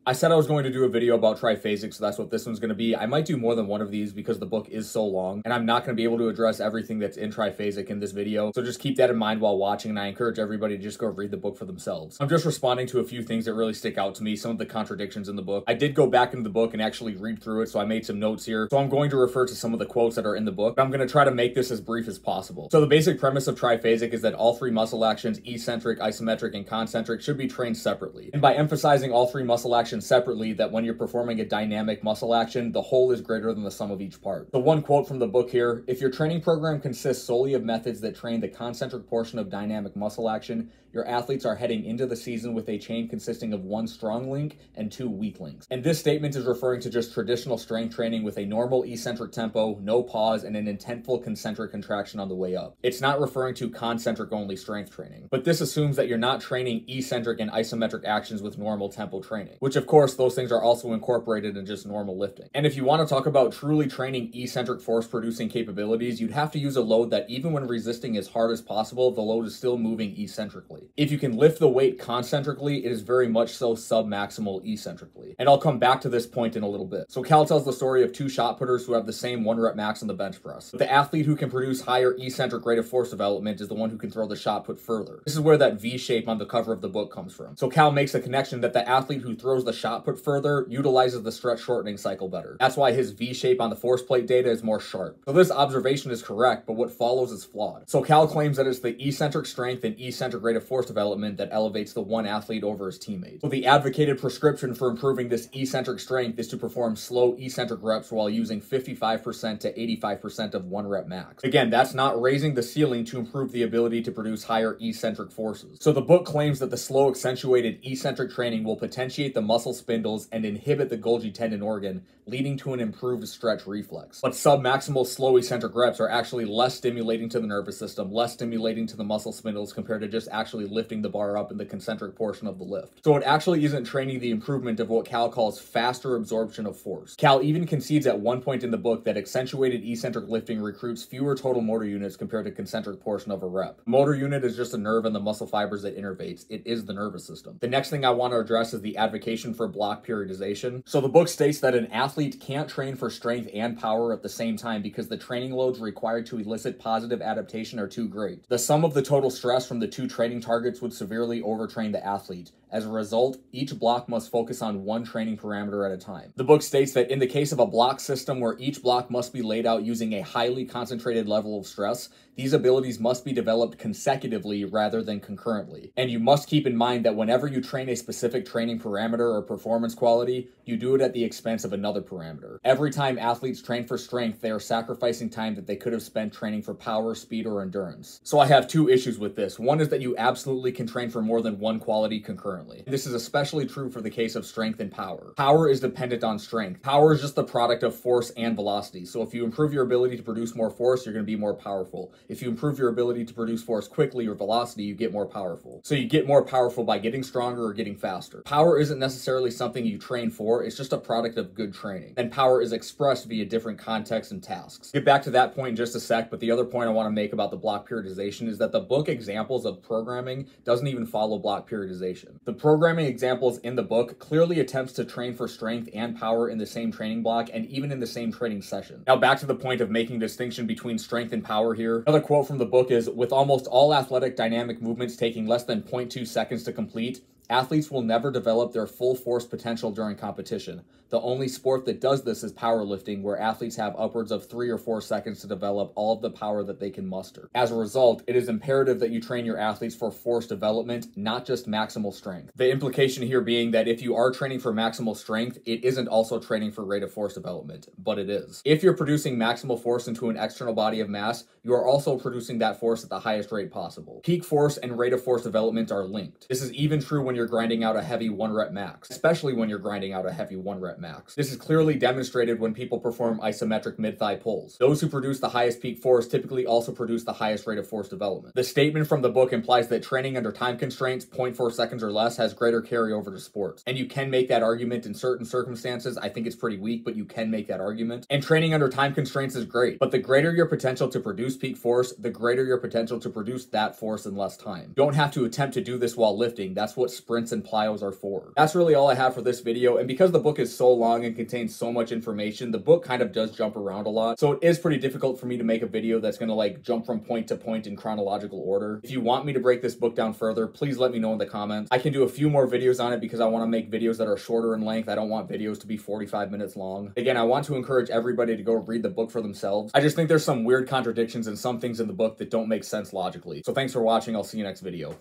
I said I was going to do a video about Triphasic, so that's what this one's going to be. I might do more than one of these because the book is so long, and I'm not going to be able to address everything that's in Triphasic in this video, so just keep that in mind while watching, and I encourage everybody to just go read the book for themselves. I'm just responding to a few things that really stick out to me, some of the contradictions in the book. I did go back into the book and actually read through it, so I made some notes here, so I'm going to refer to some of the quotes that are in the book, but I'm going to try to make this as brief as possible. So the basic premise of Triphasic is that all three muscle actions, eccentric, isometric, and concentric, should be trained separately. And by emphasizing all three muscle actions separately, that when you're performing a dynamic muscle action, the whole is greater than the sum of each part. The one quote from the book here: if your training program consists solely of methods that train the concentric portion of dynamic muscle action, your athletes are heading into the season with a chain consisting of one strong link and two weak links. And this statement is referring to just traditional strength training with a normal eccentric tempo, no pause, and an intentful concentric contraction on the way up. It's not referring to concentric only strength training. But this assumes that you're not training eccentric and isometric actions with normal tempo training, which of course those things are also incorporated in just normal lifting. And if you want to talk about truly training eccentric force producing capabilities, you'd have to use a load that even when resisting as hard as possible, the load is still moving eccentrically. If you can lift the weight concentrically, it is very much so sub-maximal eccentrically. And I'll come back to this point in a little bit. So Cal tells the story of two shot putters who have the same 1 rep max on the bench press. But the athlete who can produce higher eccentric rate of force development is the one who can throw the shot put further. This is where that V-shape on the cover of the book comes from. So Cal makes the connection that the athlete who throws the shot put further utilizes the stretch shortening cycle better. That's why his V-shape on the force plate data is more sharp. So this observation is correct, but what follows is flawed. So Cal claims that it's the eccentric strength and eccentric rate of force development that elevates the one athlete over his teammate. So the advocated prescription for improving this eccentric strength is to perform slow eccentric reps while using 55% to 85% of 1 rep max. Again, that's not raising the ceiling to improve the ability to produce higher eccentric forces. So the book claims that the slow accentuated eccentric training will potentiate the muscle spindles and inhibit the Golgi tendon organ, leading to an improved stretch reflex. But submaximal slow eccentric reps are actually less stimulating to the nervous system, less stimulating to the muscle spindles compared to just actually lifting the bar up in the concentric portion of the lift. So it actually isn't training the improvement of what Cal calls faster absorption of force. Cal even concedes at one point in the book that accentuated eccentric lifting recruits fewer total motor units compared to concentric portion of a rep. Motor unit is just a nerve in the muscle fibers it innervates. It is the nervous system. The next thing I want to address is the advocation for block periodization. So the book states that an athlete can't train for strength and power at the same time because the training loads required to elicit positive adaptation are too great. The sum of the total stress from the two training targets would severely overtrain the athlete. As a result, each block must focus on one training parameter at a time. The book states that in the case of a block system where each block must be laid out using a highly concentrated level of stress, these abilities must be developed consecutively rather than concurrently. And you must keep in mind that whenever you train a specific training parameter or performance quality, you do it at the expense of another parameter. Every time athletes train for strength, they are sacrificing time that they could have spent training for power, speed, or endurance. So I have two issues with this. One is that you absolutely can train for more than one quality concurrently. This is especially true for the case of strength and power. Power is dependent on strength. Power is just the product of force and velocity. So if you improve your ability to produce more force, you're going to be more powerful. If you improve your ability to produce force quickly or velocity, you get more powerful. So you get more powerful by getting stronger or getting faster. Power isn't necessarily something you train for, it's just a product of good training. And power is expressed via different contexts and tasks. Get back to that point in just a sec, but the other point I want to make about the block periodization is that the book examples of programming doesn't even follow block periodization. The programming examples in the book clearly attempts to train for strength and power in the same training block and even in the same training session. Now back to the point of making distinction between strength and power here. Another quote from the book is, with almost all athletic dynamic movements taking less than 0.2 seconds to complete, athletes will never develop their full force potential during competition. The only sport that does this is powerlifting, where athletes have upwards of 3 or 4 seconds to develop all of the power that they can muster. As a result, it is imperative that you train your athletes for force development, not just maximal strength. The implication here being that if you are training for maximal strength, it isn't also training for rate of force development, but it is. If you're producing maximal force into an external body of mass, you are also producing that force at the highest rate possible. Peak force and rate of force development are linked. This is even true when you're grinding out a heavy 1 rep max, especially when you're grinding out a heavy 1 rep max. This is clearly demonstrated when people perform isometric mid-thigh pulls. Those who produce the highest peak force typically also produce the highest rate of force development. The statement from the book implies that training under time constraints, 0.4 seconds or less, has greater carryover to sports. And you can make that argument in certain circumstances. I think it's pretty weak, but you can make that argument. And training under time constraints is great, but the greater your potential to produce peak force, the greater your potential to produce that force in less time. You don't have to attempt to do this while lifting. That's what sprints and plyos are for. That's really all I have for this video, and because the book is so long and contains so much information, the book kind of does jump around a lot, so it is pretty difficult for me to make a video that's gonna like jump from point to point in chronological order. If you want me to break this book down further, please let me know in the comments. I can do a few more videos on it because I want to make videos that are shorter in length. I don't want videos to be 45 minutes long. Again, I want to encourage everybody to go read the book for themselves. I just think there's some weird contradictions and some things in the book that don't make sense logically. So thanks for watching. I'll see you next video.